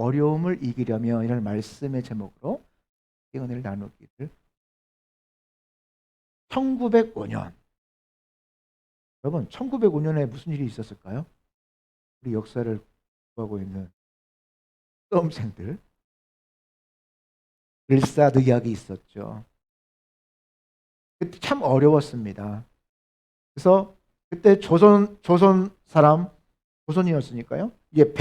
어려움을 이기려면 이런 말씀의 제목으로 은혜를 나누기를. 1905년. 여러분, 1905년에 무슨 일이 있었을까요? 우리 역사를 공부하고 있는 수험생들, 을사늑약이 있었죠. 그때 참 어려웠습니다. 그래서 그때 조선 사람, 조선이었으니까요. 이게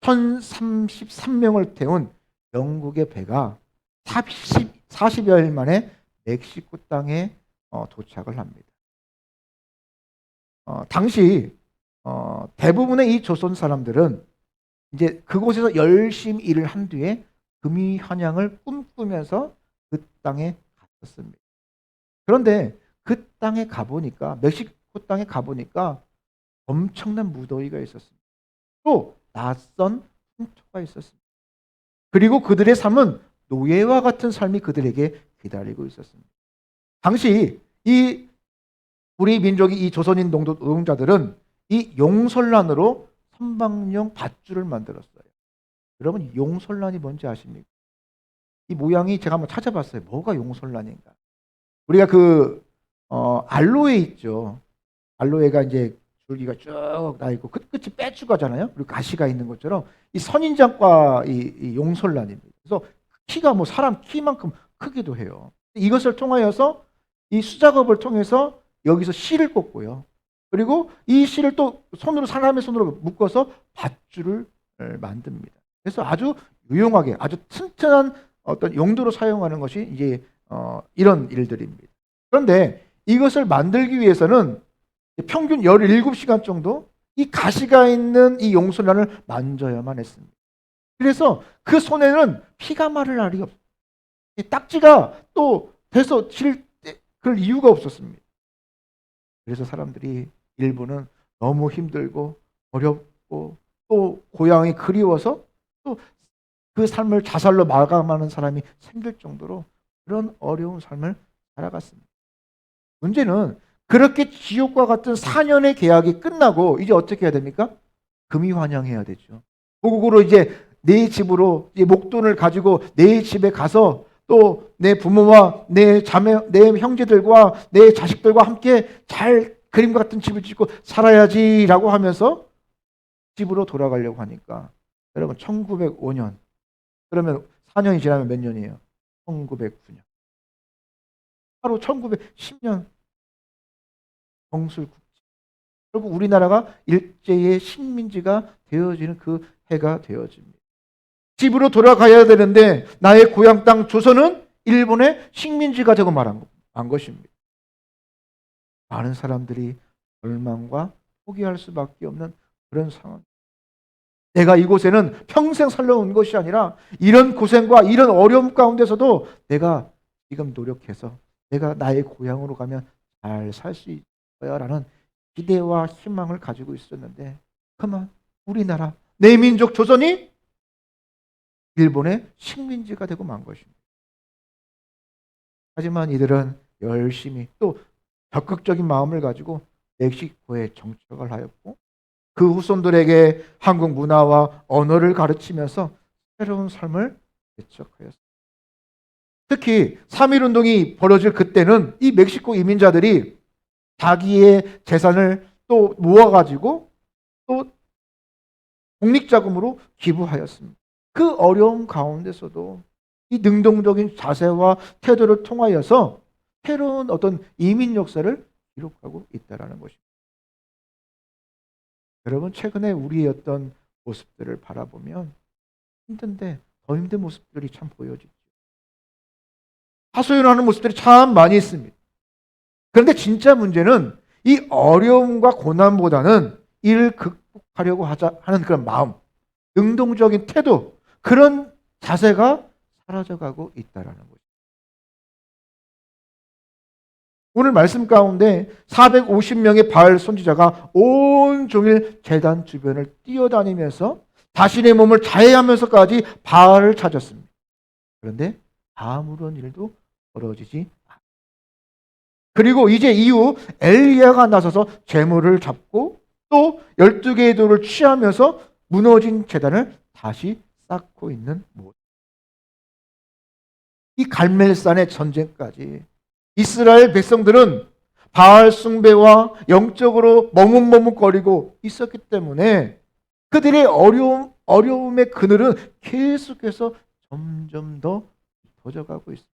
1033명을 태운 영국의 배가 40여일 만에 멕시코 땅에 도착을 합니다. 당시 대부분의 이 조선 사람들은 이제 그곳에서 열심히 일을 한 뒤에 금이 환양을 꿈꾸면서 그 땅에 갔었습니다. 그런데 그 땅에 가보니까, 멕시코 땅에 가보니까 엄청난 무더위가 있었습니다. 또 낯선 풍토가 있었습니다. 그리고 그들의 삶은 노예와 같은 삶이 그들에게 기다리고 있었습니다. 당시 이 우리 민족이 이 조선인 노동자들은 이 용설란으로 선박용 밧줄을 만들었어요. 여러분, 용설란이 뭔지 아십니까? 이 모양이 제가 한번 찾아봤어요. 뭐가 용설란인가? 우리가 알로에 있죠. 알로에가 이제 줄기가 쭉 나 있고 끝이 빼쭉하잖아요. 그리고 가시가 있는 것처럼 이 선인장과 이 용설란입니다. 그래서 키가 뭐 사람 키만큼 크기도 해요. 이것을 통하여서 이 수작업을 통해서 여기서 실을 꽂고요. 그리고 이 실을 또 사람의 손으로 묶어서 밧줄을 만듭니다. 그래서 아주 유용하게, 아주 튼튼한 어떤 용도로 사용하는 것이 이제 이런 일들입니다. 그런데 이것을 만들기 위해서는 평균 17시간 정도 이 가시가 있는 이 용설란을 만져야만 했습니다. 그래서 그 손에는 피가 마를 날이 없어요. 딱지가 또 돼서 그럴 이유가 없었습니다. 그래서 사람들이 일부는 너무 힘들고 어렵고 또 고향이 그리워서 또 그 삶을 자살로 마감하는 사람이 생길 정도로 그런 어려운 삶을 살아갔습니다. 문제는 그렇게 지옥과 같은 4년의 계약이 끝나고 이제 어떻게 해야 됩니까? 금이 환영해야 되죠. 고국으로 이제 내 집으로 이제 목돈을 가지고 내 집에 가서 또 내 부모와 내 자매, 내 형제들과 내 자식들과 함께 잘 그림과 같은 집을 짓고 살아야지라고 하면서 집으로 돌아가려고 하니까, 여러분, 1905년, 그러면 4년이 지나면 몇 년이에요? 1909년. 바로 1910년 정술국제. 결국 우리나라가 일제의 식민지가 되어지는 그 해가 되어집니다. 집으로 돌아가야 되는데 나의 고향 땅 조선은 일본의 식민지가 되고 말한 것입니다. 많은 사람들이 절망과 포기할 수밖에 없는 그런 상황. 내가 이곳에는 평생 살려온 것이 아니라 이런 고생과 이런 어려움 가운데서도 내가 지금 노력해서 내가 나의 고향으로 가면 잘 살 수 있을 거야라는 기대와 희망을 가지고 있었는데, 그만 우리나라, 내 민족 조선이 일본의 식민지가 되고 만 것입니다. 하지만 이들은 열심히 또 적극적인 마음을 가지고 멕시코에 정착을 하였고 그 후손들에게 한국 문화와 언어를 가르치면서 새로운 삶을 개척하였습니다. 특히 3.1운동이 벌어질 그때는 이 멕시코 이민자들이 자기의 재산을 또 모아가지고 또 공익자금으로 기부하였습니다. 그 어려움 가운데서도 이 능동적인 자세와 태도를 통하여서 새로운 어떤 이민 역사를 기록하고 있다는 것입니다. 여러분, 최근에 우리의 어떤 모습들을 바라보면 힘든데 더 힘든 모습들이 참 보여지죠. 하소연하는 모습들이 참 많이 있습니다. 그런데 진짜 문제는 이 어려움과 고난보다는 이를 극복하려고 하는 그런 마음, 능동적인 태도, 그런 자세가 사라져가고 있다는 거죠. 오늘 말씀 가운데 450명의 바알 선지자가 온종일 제단 주변을 뛰어다니면서 자신의 몸을 자해하면서까지 바알을 찾았습니다. 그런데 아무런 일도 벌어지지 않았습니다. 그리고 이제 이후 엘리야가 나서서 제물을 잡고 또 12개의 돌을 취하면서 무너진 제단을 다시 쌓고 있는 모습. 이 갈멜산의 전쟁까지 이스라엘 백성들은 바알 숭배와 영적으로 머뭇머뭇거리고 있었기 때문에 그들의 어려움의 그늘은 계속해서 점점 더 깊어져 가고 있습니다.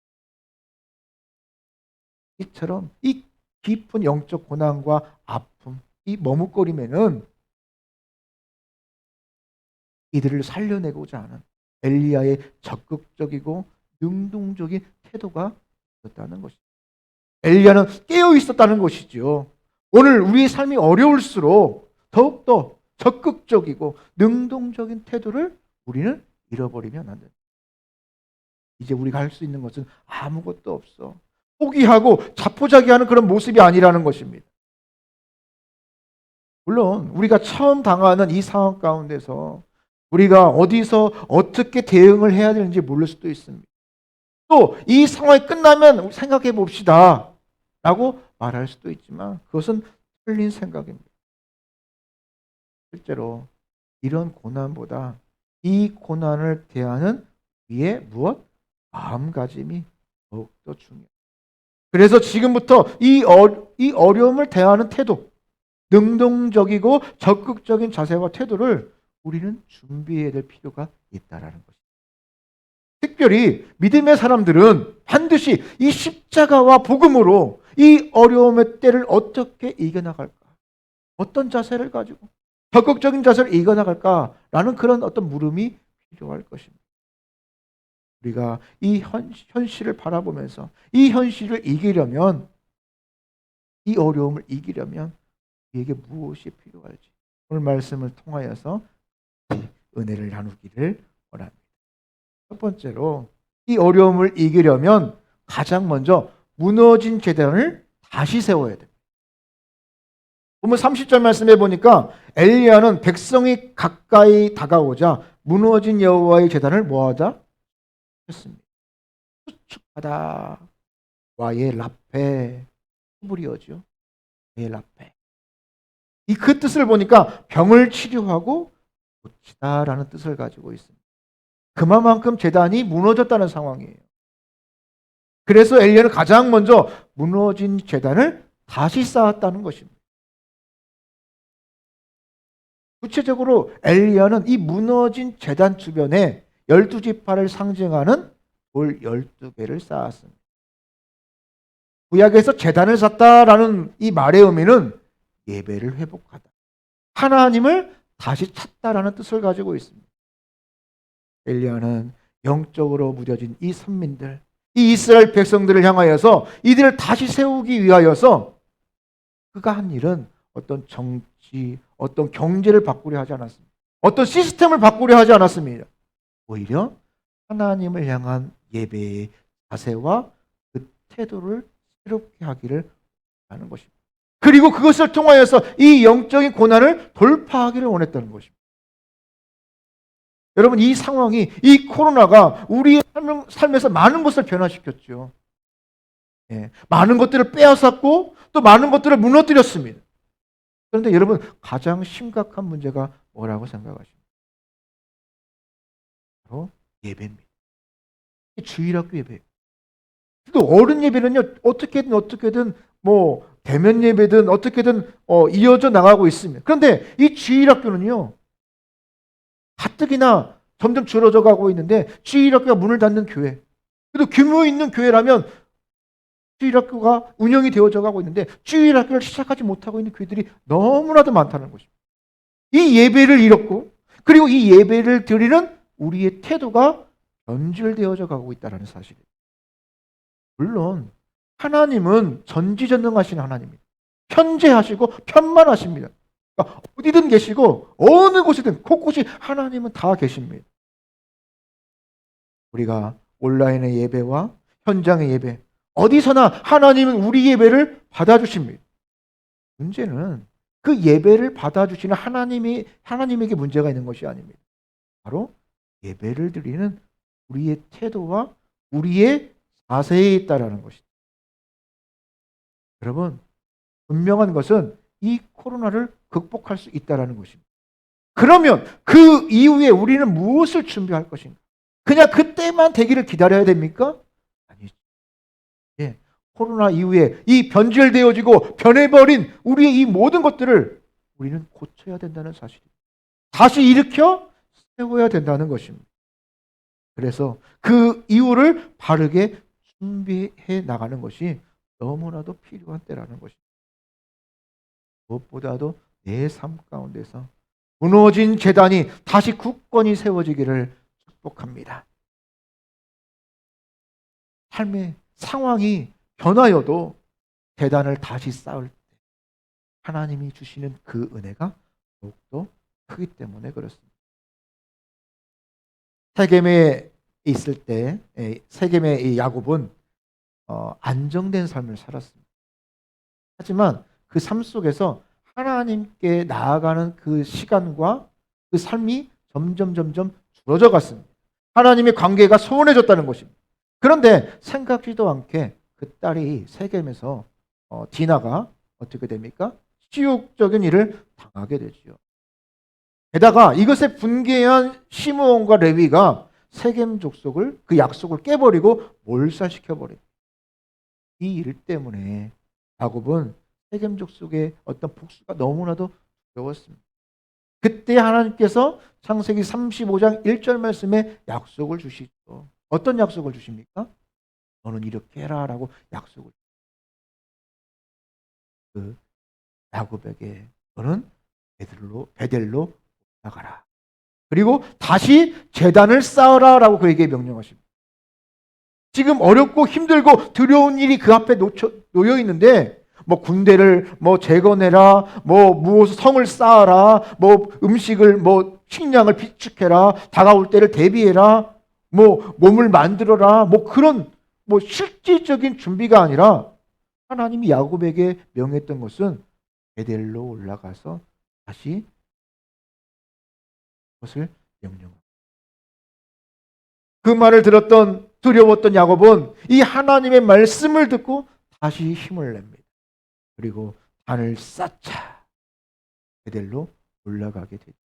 이처럼 이 깊은 영적 고난과 아픔, 이 머뭇거림에는 이들을 살려내고자 하는 엘리야의 적극적이고 능동적인 태도가 있었다는 것입니다. 엘리야는 깨어 있었다는 것이죠. 오늘 우리의 삶이 어려울수록 더욱더 적극적이고 능동적인 태도를 우리는 잃어버리면 안 된다. 이제 우리가 할 수 있는 것은 아무것도 없어. 포기하고 자포자기하는 그런 모습이 아니라는 것입니다. 물론 우리가 처음 당하는 이 상황 가운데서 우리가 어디서 어떻게 대응을 해야 되는지 모를 수도 있습니다. 또 이 상황이 끝나면 생각해 봅시다 라고 말할 수도 있지만 그것은 틀린 생각입니다. 실제로 이런 고난보다 이 고난을 대하는 우리의 무엇? 마음가짐이 더욱더 중요해요. 그래서 지금부터 이 어려움을 대하는 태도, 능동적이고 적극적인 자세와 태도를 우리는 준비해야 될 필요가 있다라는 것입니다. 특별히 믿음의 사람들은 반드시 이 십자가와 복음으로 이 어려움의 때를 어떻게 이겨나갈까? 어떤 자세를 가지고 적극적인 자세를 이겨나갈까라는 그런 어떤 물음이 필요할 것입니다. 우리가 이 현실을 바라보면서 이 현실을 이기려면, 이 어려움을 이기려면 우리에게 무엇이 필요할지 오늘 말씀을 통하여서 은혜를 나누기를 원합니다. 첫 번째로 이 어려움을 이기려면 가장 먼저 무너진 제단을 다시 세워야 됩니다. 보면 30절 말씀해 보니까 엘리야는 백성이 가까이 다가오자 무너진 여호와의 제단을 뭐하다? 했습니다. 수축하다. 와예 라페 히브리어죠. 예 라페. 이 그 뜻을 보니까 병을 치료하고 고치다라는 뜻을 가지고 있습니다. 그만큼 제단이 무너졌다는 상황이에요. 그래서 엘리야는 가장 먼저 무너진 제단을 다시 쌓았다는 것입니다. 구체적으로 엘리야는 이 무너진 제단 주변에 12지파를 상징하는 돌 12개를 쌓았습니다. 구약에서 제단을 쌓다라는 이 말의 의미는 예배를 회복하다, 하나님을 다시 찾다라는 뜻을 가지고 있습니다. 엘리야는 영적으로 무뎌진 이 선민들, 이 이스라엘 백성들을 향하여서 이들을 다시 세우기 위하여서 그가 한 일은 어떤 정치, 어떤 경제를 바꾸려 하지 않았습니다. 어떤 시스템을 바꾸려 하지 않았습니다. 오히려 하나님을 향한 예배의 자세와 그 태도를 새롭게 하기를 하는 것입니다. 그리고 그것을 통하여서 이 영적인 고난을 돌파하기를 원했다는 것입니다. 여러분, 이 상황이, 이 코로나가 우리의 삶에서 많은 것을 변화시켰죠. 예, 많은 것들을 빼앗았고 또 많은 것들을 무너뜨렸습니다. 그런데 여러분, 가장 심각한 문제가 뭐라고 생각하십니까? 바로 예배입니다. 주일학교 예배. 또 어른 예배는요, 어떻게든 뭐 대면 예배든 어떻게든 이어져 나가고 있습니다. 그런데 이 주일학교는요, 가뜩이나 점점 줄어져 가고 있는데 주일학교가 문을 닫는 교회. 그래도 규모 있는 교회라면 주일학교가 운영이 되어져 가고 있는데 주일학교를 시작하지 못하고 있는 교회들이 너무나도 많다는 것입니다. 이 예배를 잃었고 그리고 이 예배를 드리는 우리의 태도가 변질되어져 가고 있다는 사실이에요. 물론 하나님은 전지전능하신 하나님입니다. 현재하시고 편만하십니다. 그러니까 어디든 계시고 어느 곳이든 곳곳이 하나님은 다 계십니다. 우리가 온라인의 예배와 현장의 예배, 어디서나 하나님은 우리 예배를 받아주십니다. 문제는 그 예배를 받아주시는 하나님에게 문제가 있는 것이 아닙니다. 바로 예배를 드리는 우리의 태도와 우리의 자세에 있다라는 것이죠. 여러분, 분명한 것은 이 코로나를 극복할 수 있다라는 것입니다. 그러면 그 이후에 우리는 무엇을 준비할 것인가? 그냥 그때만 되기를 기다려야 됩니까? 아니죠. 예. 코로나 이후에 이 변질되어지고 변해버린 우리의 이 모든 것들을 우리는 고쳐야 된다는 사실입니다. 다시 일으켜 세워야 된다는 것입니다. 그래서 그 이유를 바르게 준비해 나가는 것이 너무나도 필요한 때라는 것입니다. 무엇보다도 내 삶 가운데서 무너진 제단이 다시 굳건히 세워지기를 축복합니다. 삶의 상황이 변하여도 제단을 다시 쌓을 때 하나님이 주시는 그 은혜가 더욱더 크기 때문에 그렇습니다. 세겜에 있을 때 세겜의 이 야곱은 안정된 삶을 살았습니다. 하지만 그 삶 속에서 하나님께 나아가는 그 시간과 그 삶이 점점 줄어져 갔습니다. 하나님의 관계가 소원해졌다는 것입니다. 그런데 생각지도 않게 그 딸이 세겜에서 디나가 어떻게 됩니까? 치욕적인 일을 당하게 되죠. 게다가 이것에 분개한 시므온과 레위가 세겜 족속을 그 약속을 깨버리고 몰살시켜 버립니다. 이 일 때문에 야곱은 세겜 족속의 어떤 복수가 너무나도 두려웠습니다. 그때 하나님께서 창세기 35장 1절 말씀에 약속을 주시죠. 어떤 약속을 주십니까? 너는 이렇게 해라라고 약속을. 그 야곱에게 너는 베델로 나가라. 그리고 다시 제단을 쌓으라라고 그에게 명령하십니다. 지금 어렵고 힘들고 두려운 일이 그 앞에 놓여 있는데 뭐 군대를 뭐 재건해라, 뭐 무엇 성을 쌓아라, 뭐 음식을 뭐 식량을 비축해라, 다가올 때를 대비해라, 뭐 몸을 만들어라, 뭐 그런 뭐 실질적인 준비가 아니라 하나님이 야곱에게 명했던 것은 베델로 올라가서 다시 것을 명령합니다. 그 말을 들었던 두려웠던 야곱은 이 하나님의 말씀을 듣고 다시 힘을 냅니다. 그리고 단을 쌓자 베델로 올라가게 되죠.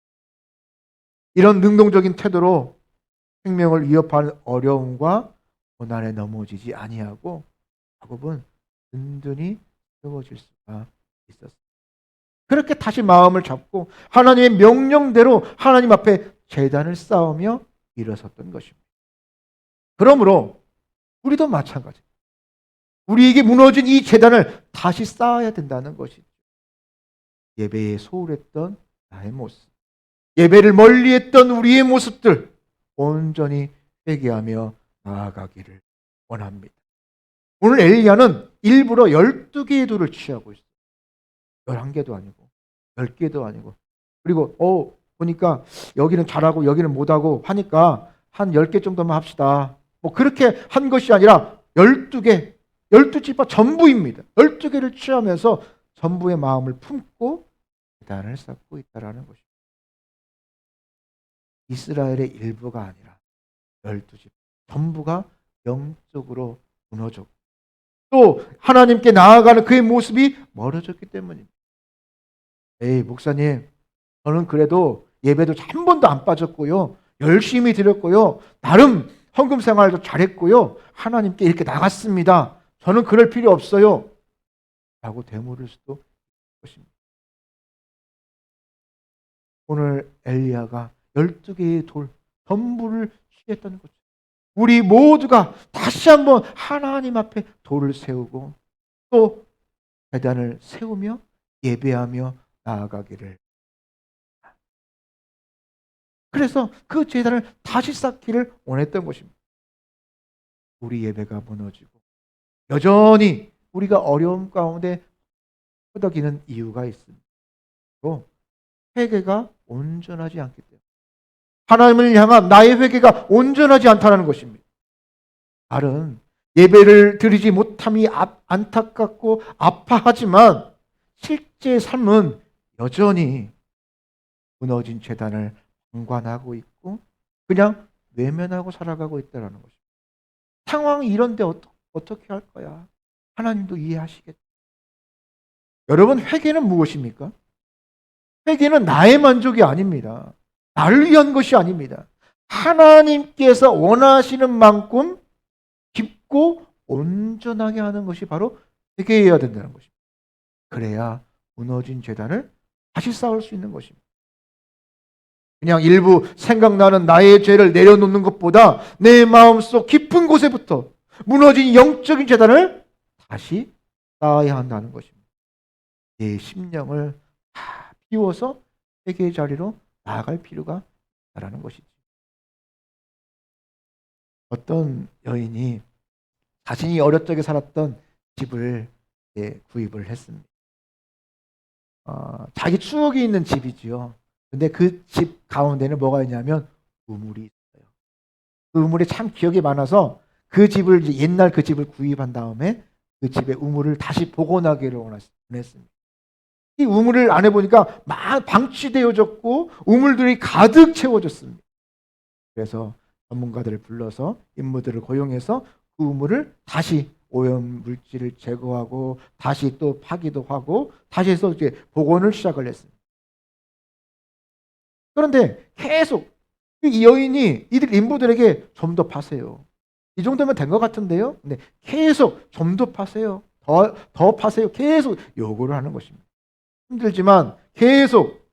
이런 능동적인 태도로 생명을 위협하는 어려움과 고난에 넘어지지 아니하고 야곱은 든든히 세워질 수가 있었습니다. 그렇게 다시 마음을 잡고 하나님의 명령대로 하나님 앞에 제단을 쌓으며 일어섰던 것입니다. 그러므로 우리도 마찬가지입니다. 우리에게 무너진 이 제단을 다시 쌓아야 된다는 것이죠. 예배에 소홀했던 나의 모습, 예배를 멀리했던 우리의 모습들 온전히 회개하며 나아가기를 원합니다. 오늘 엘리야는 일부러 12개의 돌을 취하고 있어요. 11개도 아니고 10개도 아니고 그리고 보니까 여기는 잘하고 여기는 못하고 하니까 한 10개 정도만 합시다. 뭐 그렇게 한 것이 아니라 12개, 12지파 전부입니다. 12개를 취하면서 전부의 마음을 품고 제단을 쌓고 있다는 것입니다. 이스라엘의 일부가 아니라 12지파 전부가 영적으로 무너졌고 또 하나님께 나아가는 그의 모습이 멀어졌기 때문입니다. 에이 목사님 저는 그래도 예배도 한 번도 안 빠졌고요. 열심히 드렸고요. 나름 헌금 생활도 잘했고요. 하나님께 이렇게 나갔습니다. 저는 그럴 필요 없어요. 라고 되물을 수도 있을 것입니다. 오늘 엘리야가 12개의 돌 전부를 취했다는 거죠. 우리 모두가 다시 한번 하나님 앞에 돌을 세우고 또 제단을 세우며 예배하며 나아가기를. 그래서 그 제단을 다시 쌓기를 원했던 것입니다. 우리 예배가 무너지고 여전히 우리가 어려움 가운데 허덕이는 이유가 있습니다. 또 회개가 온전하지 않기 때문에 하나님을 향한 나의 회개가 온전하지 않다는 것입니다. 말은 예배를 드리지 못함이 안타깝고 아파하지만 실제 삶은 여전히 무너진 제단을 방관하고 있고 그냥 외면하고 살아가고 있다는 것입니다. 상황이 이런데 어떻게 할 거야? 하나님도 이해하시겠죠. 여러분 회개는 무엇입니까? 회개는 나의 만족이 아닙니다. 나를 위한 것이 아닙니다. 하나님께서 원하시는 만큼 깊고 온전하게 하는 것이 바로 회개해야 된다는 것입니다. 그래야 무너진 재단을 다시 쌓을 수 있는 것입니다. 그냥 일부 생각나는 나의 죄를 내려놓는 것보다 내 마음속 깊은 곳에부터 무너진 영적인 재단을 다시 쌓아야 한다는 것입니다. 내 심령을 다 비워서 회개의 자리로 나아갈 필요가 있다는 것이죠. 어떤 여인이 자신이 어릴 적에 살았던 집을 구입을 했습니다. 자기 추억이 있는 집이지요. 근데 그 집 가운데는 뭐가 있냐면 우물이 있어요. 그 우물에 참 기억이 많아서 그 집을 옛날 그 집을 구입한 다음에 그 집의 우물을 다시 복원하기를 원했습니다. 이 우물을 안에 보니까 막 방치되어졌고 우물들이 가득 채워졌습니다. 그래서 전문가들을 불러서 인무들을 고용해서 그 우물을 다시 오염 물질을 제거하고 다시 또 파기도 하고 다시 해서 이제 복원을 시작을 했습니다. 그런데 계속 이 여인이 이들 인부들에게 좀 더 파세요. 이 정도면 된 것 같은데요. 근데 계속 좀 더 파세요. 더 파세요. 계속 요구를 하는 것입니다. 힘들지만 계속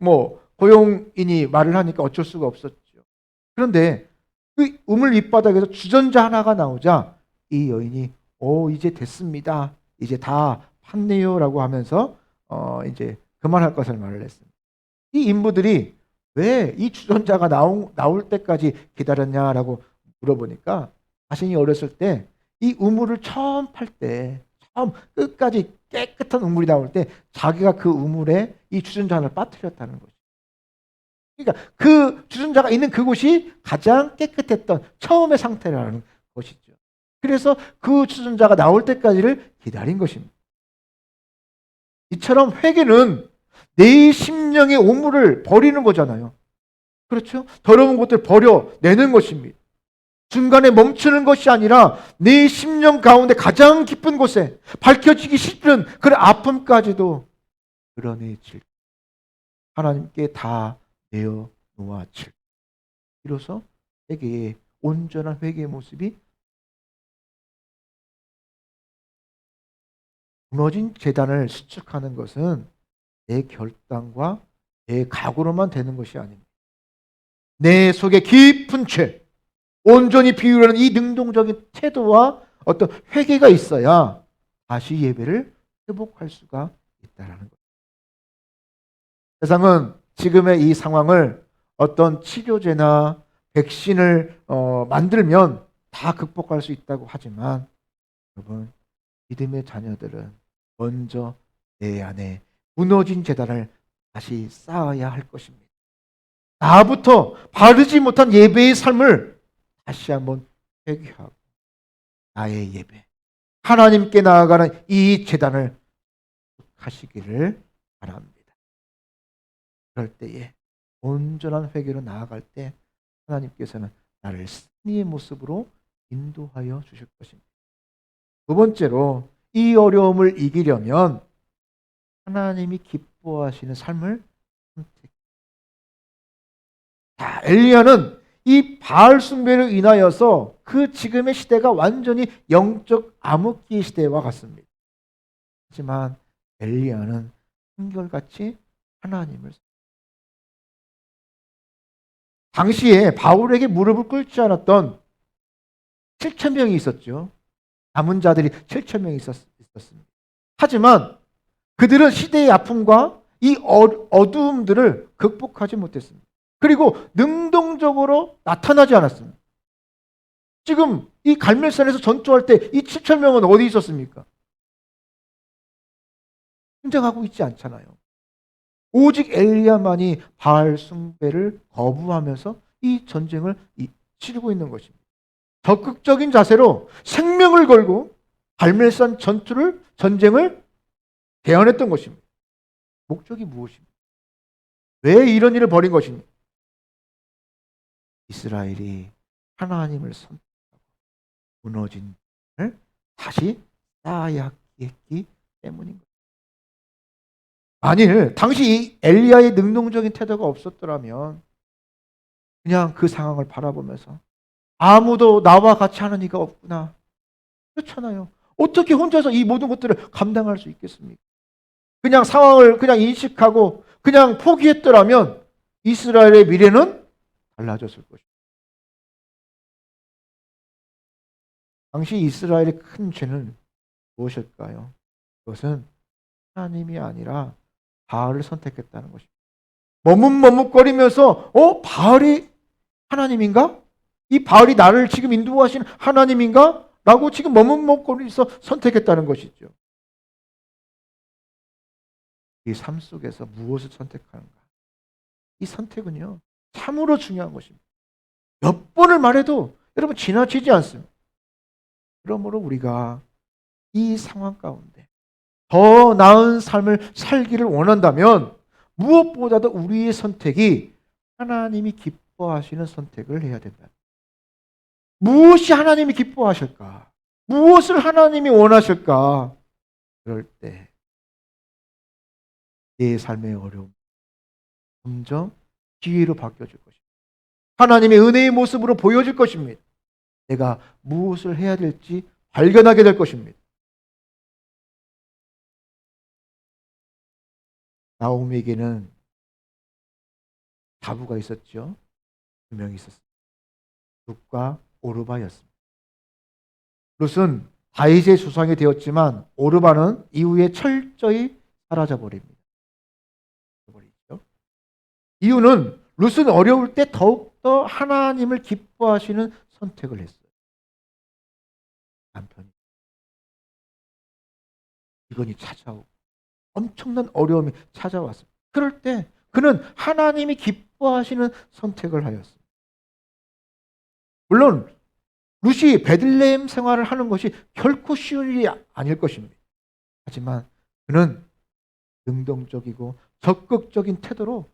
고용인이 말을 하니까 어쩔 수가 없었죠. 그런데 그 우물 밑바닥에서 주전자 하나가 나오자 이 여인이 이제 됐습니다. 이제 다 팠네요라고 하면서 이제 그만할 것을 말을 했습니다. 이 인부들이 왜 이 주전자가 나올 때까지 기다렸냐라고 물어보니까 자신이 어렸을 때 이 우물을 처음 팔 때 처음 끝까지 깨끗한 우물이 나올 때 자기가 그 우물에 이 주전자 하나를 빠뜨렸다는 거죠. 그러니까 그 주전자가 있는 그곳이 가장 깨끗했던 처음의 상태라는 것이죠. 그래서 그 주전자가 나올 때까지를 기다린 것입니다. 이처럼 회개는 내 심령의 오물을 버리는 거잖아요. 그렇죠? 더러운 것들 버려내는 것입니다. 중간에 멈추는 것이 아니라 내 심령 가운데 가장 깊은 곳에 밝혀지기 싫은 그런 아픔까지도 드러내질 하나님께 다 내어 놓아질 이로써 회개의 온전한 회개의 모습이 무너진 재단을 수축하는 것은 내 결단과 내 각오로만 되는 것이 아닙니다. 내 속에 깊은 죄, 온전히 비우려는 이 능동적인 태도와 어떤 회개가 있어야 다시 예배를 회복할 수가 있다는 것. 세상은 지금의 이 상황을 어떤 치료제나 백신을 만들면 다 극복할 수 있다고 하지만 여러분 믿음의 자녀들은 먼저 내 안에 무너진 재단을 다시 쌓아야 할 것입니다. 나부터 바르지 못한 예배의 삶을 다시 한번 회개하고 나의 예배, 하나님께 나아가는 이 재단을 하시기를 바랍니다. 그럴 때에 온전한 회개로 나아갈 때 하나님께서는 나를 승리의 모습으로 인도하여 주실 것입니다. 두 번째로 이 어려움을 이기려면 하나님이 기뻐하시는 삶을 선택. 엘리야는 이 바알 숭배로 인하여서 그 지금의 시대가 완전히 영적 암흑기의 시대와 같습니다. 하지만 엘리야는 한결같이 하나님을 당시에 바울에게 무릎을 꿇지 않았던 7천 명이 있었죠. 남은 자들이 7천 명이 있었습니다. 하지만 그들은 시대의 아픔과 이 어두움들을 극복하지 못했습니다. 그리고 능동적으로 나타나지 않았습니다. 지금 이 갈멜산에서 전투할 때 이 7천 명은 어디 있었습니까? 등장하고 있지 않잖아요. 오직 엘리야만이 바알 숭배를 거부하면서 이 전쟁을 치르고 있는 것입니다. 적극적인 자세로 생명을 걸고 갈멜산 전쟁을 대언했던 것입니다. 목적이 무엇입니까? 왜 이런 일을 벌인 것입니까? 이스라엘이 하나님을 선택하고 무너진 을 다시 쌓아야 했기 때문인 것입니다. 만일 당시 이 엘리야의 능동적인 태도가 없었더라면 그냥 그 상황을 바라보면서 아무도 나와 같이 하는 이가 없구나. 그렇잖아요. 어떻게 혼자서 이 모든 것들을 감당할 수 있겠습니까? 그냥 상황을 그냥 인식하고 그냥 포기했더라면 이스라엘의 미래는 달라졌을 것입니다. 당시 이스라엘의 큰 죄는 무엇일까요? 그것은 하나님이 아니라 바알을 선택했다는 것입니다. 머뭇머뭇거리면서 바알이 하나님인가? 이 바알이 나를 지금 인도하신 하나님인가? 라고 지금 머뭇머뭇거리면서 선택했다는 것이죠. 이 삶 속에서 무엇을 선택하는가? 이 선택은요, 참으로 중요한 것입니다. 몇 번을 말해도 여러분 지나치지 않습니다. 그러므로 우리가 이 상황 가운데 더 나은 삶을 살기를 원한다면 무엇보다도 우리의 선택이 하나님이 기뻐하시는 선택을 해야 된다. 무엇이 하나님이 기뻐하실까? 무엇을 하나님이 원하실까? 그럴 때 내 삶의 어려움 점점 기회로 바뀌어질 것입니다. 하나님의 은혜의 모습으로 보여질 것입니다. 내가 무엇을 해야 될지 발견하게 될 것입니다. 나오미에게는 자부가 있었죠. 두 명이 있었습니다. 룻과 오르바였습니다. 룻은 다윗의 수상이 되었지만 오르바는 이후에 철저히 사라져 버립니다. 이유는 룻은 어려울 때 더욱더 하나님을 기뻐하시는 선택을 했어요. 남편이 비건이 찾아오고 엄청난 어려움이 찾아왔습니다. 그럴 때 그는 하나님이 기뻐하시는 선택을 하였습니다. 물론 룻이 베들레헴 생활을 하는 것이 결코 쉬운 일이 아닐 것입니다. 하지만 그는 능동적이고 적극적인 태도로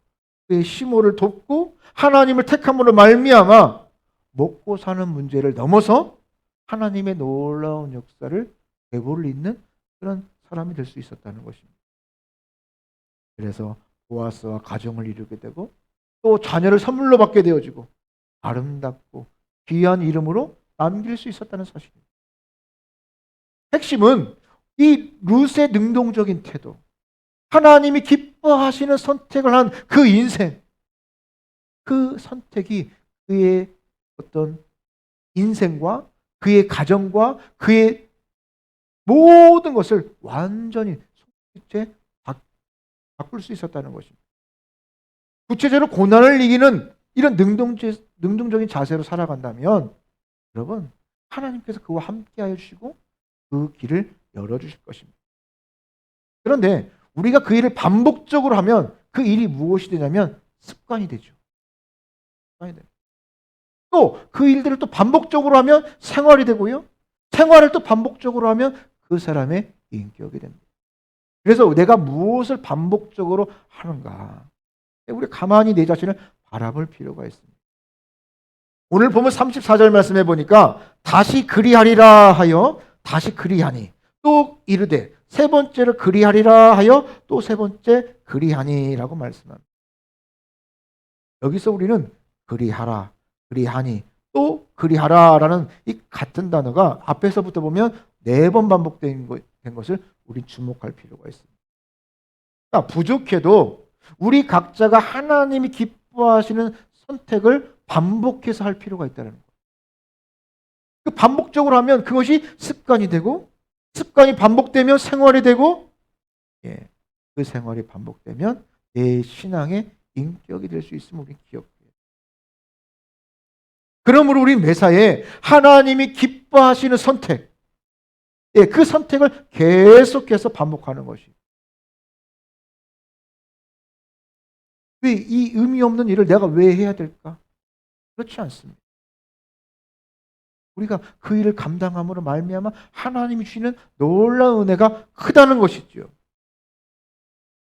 그의 시모를 돕고 하나님을 택함으로 말미암아 먹고 사는 문제를 넘어서 하나님의 놀라운 역사를 배볼 있는 그런 사람이 될 수 있었다는 것입니다. 그래서 보아스와 가정을 이루게 되고 또 자녀를 선물로 받게 되어지고 아름답고 귀한 이름으로 남길 수 있었다는 사실입니다. 핵심은 이 룻의 능동적인 태도, 하나님이 기뻐하시는 선택을 한 그 인생, 그 선택이 그의 어떤 인생과 그의 가정과 그의 모든 것을 완전히 손끝에 바꿀 수 있었다는 것입니다. 구체적으로 고난을 이기는 이런 능동적인 자세로 살아간다면 여러분 하나님께서 그와 함께하여 주시고 그 길을 열어주실 것입니다. 그런데 우리가 그 일을 반복적으로 하면 그 일이 무엇이 되냐면 습관이 되죠. 또 그 일들을 또 반복적으로 하면 생활이 되고요. 생활을 또 반복적으로 하면 그 사람의 인격이 됩니다. 그래서 내가 무엇을 반복적으로 하는가? 우리 가만히 내 자신을 바라볼 필요가 있습니다. 오늘 보면 34절 말씀해 보니까 다시 그리하리라 하여 다시 그리하니 또 이르되 세 번째로 그리하리라 하여 또 세 번째 그리하니라고 말씀합니다. 여기서 우리는 그리하라, 그리하니, 또 그리하라라는 이 같은 단어가 앞에서부터 보면 4번 반복된 것을 우리 주목할 필요가 있습니다. 그러니까 부족해도 우리 각자가 하나님이 기뻐하시는 선택을 반복해서 할 필요가 있다는 거예요. 그 반복적으로 하면 그것이 습관이 되고 습관이 반복되면 생활이 되고 그 생활이 반복되면 내 신앙의 인격이 될 수 있음을 우리 기억해요. 그러므로 우리 매사에 하나님이 기뻐하시는 선택, 그 선택을 계속해서 반복하는 것이. 왜 이 의미 없는 일을 내가 왜 해야 될까? 그렇지 않습니다. 우리가 그 일을 감당함으로 말미암아 하나님이 주시는 놀라운 은혜가 크다는 것이지요.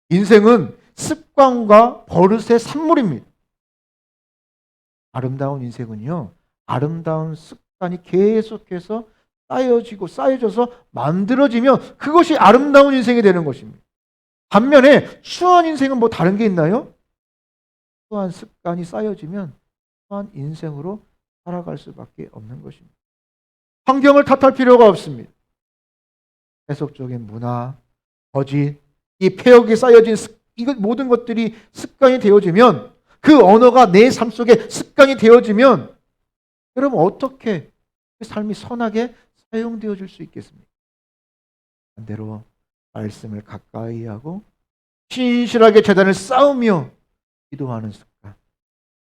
인생은 습관과 버릇의 산물입니다. 아름다운 인생은요, 아름다운 습관이 계속해서 쌓여져서 만들어지면 그것이 아름다운 인생이 되는 것입니다. 반면에 추한 인생은 뭐 다른 게 있나요? 추한 습관이 쌓여지면 추한 인생으로 살아갈 수밖에 없는 것입니다. 환경을 탓할 필요가 없습니다. 세속적인 문화, 거짓, 이 폐역이 쌓여진 이것 모든 것들이 습관이 되어지면, 그 언어가 내 삶 속에 습관이 되어지면, 여러분 어떻게 그 삶이 선하게 사용되어질 수 있겠습니까? 반대로 말씀을 가까이 하고 신실하게 제단을 쌓으며 기도하는 습관,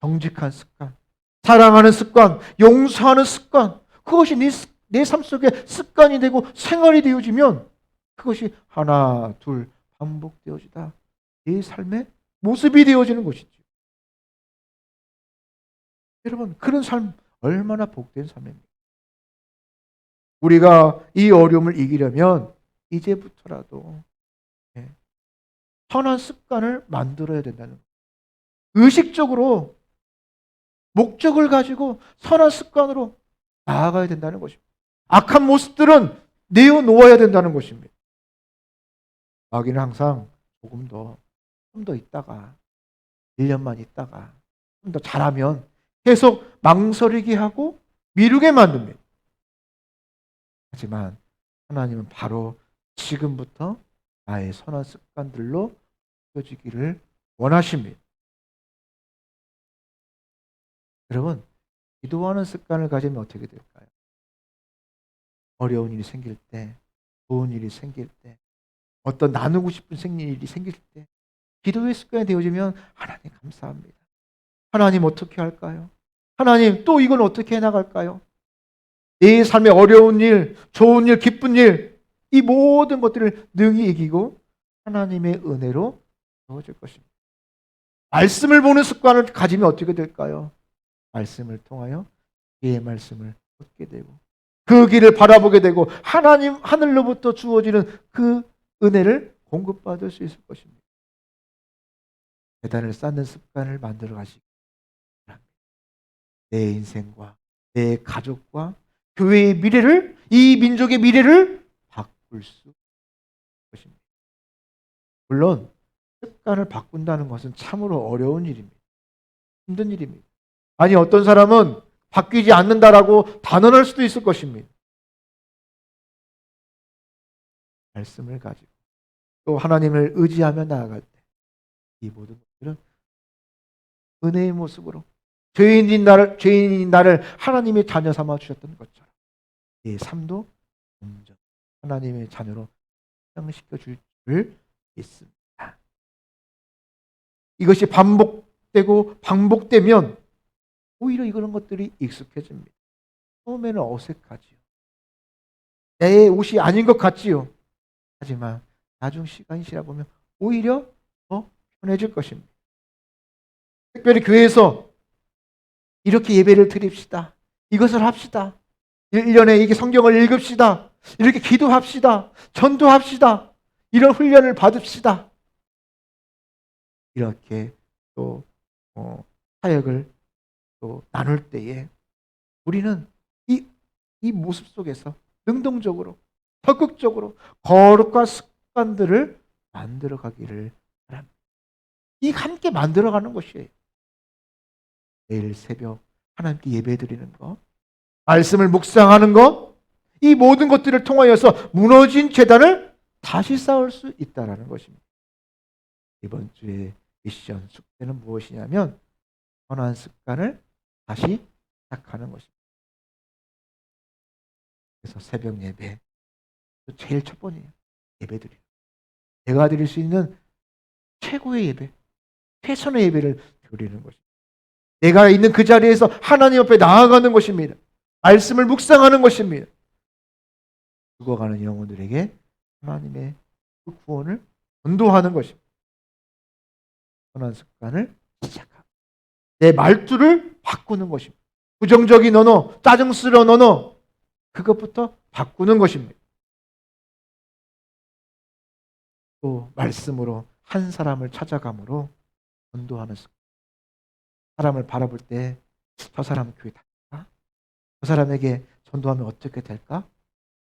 정직한 습관, 사랑하는 습관, 용서하는 습관, 그것이 내 삶 속에 습관이 되고 생활이 되어지면 그것이 하나, 둘 반복되어지다 내 삶의 모습이 되어지는 것이죠. 여러분, 그런 삶 얼마나 복된 삶입니까? 우리가 이 어려움을 이기려면 이제부터라도 선한 습관을 만들어야 된다는 거예요. 의식적으로 목적을 가지고 선한 습관으로 나아가야 된다는 것입니다. 악한 모습들은 내어놓아야 된다는 것입니다. 마귀는 항상 조금 더, 좀 더 있다가, 1년만 있다가, 좀 더 잘하면 계속 망설이게 하고 미루게 만듭니다. 하지만 하나님은 바로 지금부터 나의 선한 습관들로 펴지기를 원하십니다. 여러분, 기도하는 습관을 가지면 어떻게 될까요? 어려운 일이 생길 때, 좋은 일이 생길 때, 어떤 나누고 싶은 일이 생길 때 기도의 습관이 되어지면 하나님 감사합니다. 하나님 어떻게 할까요? 하나님 또 이건 어떻게 해나갈까요? 내 삶의 어려운 일, 좋은 일, 기쁜 일, 이 모든 것들을 능히 이기고 하나님의 은혜로 채워질 것입니다. 말씀을 보는 습관을 가지면 어떻게 될까요? 말씀을 통하여 그의 말씀을 듣게 되고 그 길을 바라보게 되고 하나님 하늘로부터 주어지는 그 은혜를 공급받을 수 있을 것입니다. 제단을 쌓는 습관을 만들어 가시기 바랍니다. 내 인생과 내 가족과 교회의 미래를, 이 민족의 미래를 바꿀 수 있을 것입니다. 물론 습관을 바꾼다는 것은 참으로 어려운 일입니다. 힘든 일입니다. 아니 어떤 사람은 바뀌지 않는다라고 단언할 수도 있을 것입니다. 말씀을 가지고 또 하나님을 의지하며 나아갈 때 이 모든 것들은 은혜의 모습으로 죄인인 나를 하나님의 자녀 삼아 주셨던 것처럼 내 삶도 점점 하나님의 자녀로 성장시켜 줄 줄 믿습니다. 이것이 반복되고 반복되면 오히려 이런 것들이 익숙해집니다. 처음에는 어색하지요. 내 옷이 아닌 것 같지요. 하지만 나중 시간이 지나 보면 오히려 더 편해질 것입니다. 특별히 교회에서 이렇게 예배를 드립시다. 이것을 합시다. 1년에 이게 성경을 읽읍시다. 이렇게 기도합시다. 전도합시다. 이런 훈련을 받읍시다. 이렇게 또 사역을 또 나눌 때에 우리는 이 모습 속에서 능동적으로 적극적으로 거룩한 습관들을 만들어 가기를 바랍니다. 이 함께 만들어가는 것이에요. 매일 새벽 하나님께 예배드리는 것, 말씀을 묵상하는 것, 이 모든 것들을 통하여서 무너진 제단을 다시 쌓을 수 있다는 것입니다. 이번 주의 미션 숙제는 무엇이냐면 선한 습관을 다시 시작하는 것입니다. 그래서 새벽 예배 제일 첫 번이에요. 예배드리고 내가 드릴 수 있는 최고의 예배, 최선의 예배를 드리는 것입니다. 내가 있는 그 자리에서 하나님 옆에 나아가는 것입니다. 말씀을 묵상하는 것입니다. 죽어가는 영혼들에게 하나님의 그 구원을 전도하는 것입니다. 선한 습관을 시작하고 내 말투를 바꾸는 것입니다. 부정적인 언어, 짜증스러운 언어, 그것부터 바꾸는 것입니다. 또 말씀으로 한 사람을 찾아감으로 전도하는 습관. 사람을 바라볼 때 저 사람은 교회 다닐까? 저 사람에게 전도하면 어떻게 될까?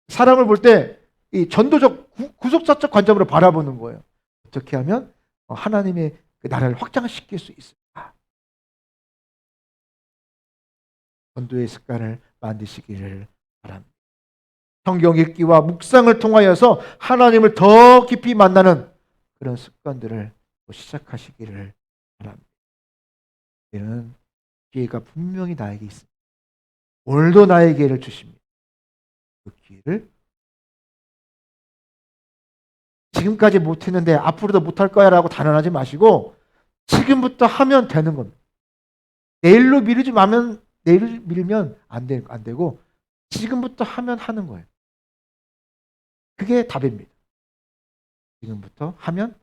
사람을 볼 때 이 전도적 구속사적 관점으로 바라보는 거예요. 어떻게 하면 하나님의 그 나라를 확장시킬 수 있을까? 전도의 습관을 만드시기를 바랍니다. 성경 읽기와 묵상을 통하여서 하나님을 더 깊이 만나는 그런 습관들을 시작하시기를 바랍니다. 이는 기회가 분명히 나에게 있습니다. 오늘도 나에게 기회를 주십니다. 그 기회를 지금까지 못했는데 앞으로도 못할 거야 라고 단언하지 마시고 지금부터 하면 되는 겁니다. 내일로 내일을 미루면 안 되고 지금부터 하면 하는 거예요. 그게 답입니다. 지금부터 하면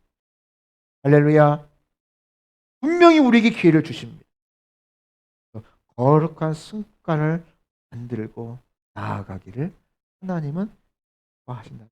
할렐루야. 분명히 우리에게 기회를 주십니다. 거룩한 습관을 만들고 나아가기를 하나님은 좋아하신다.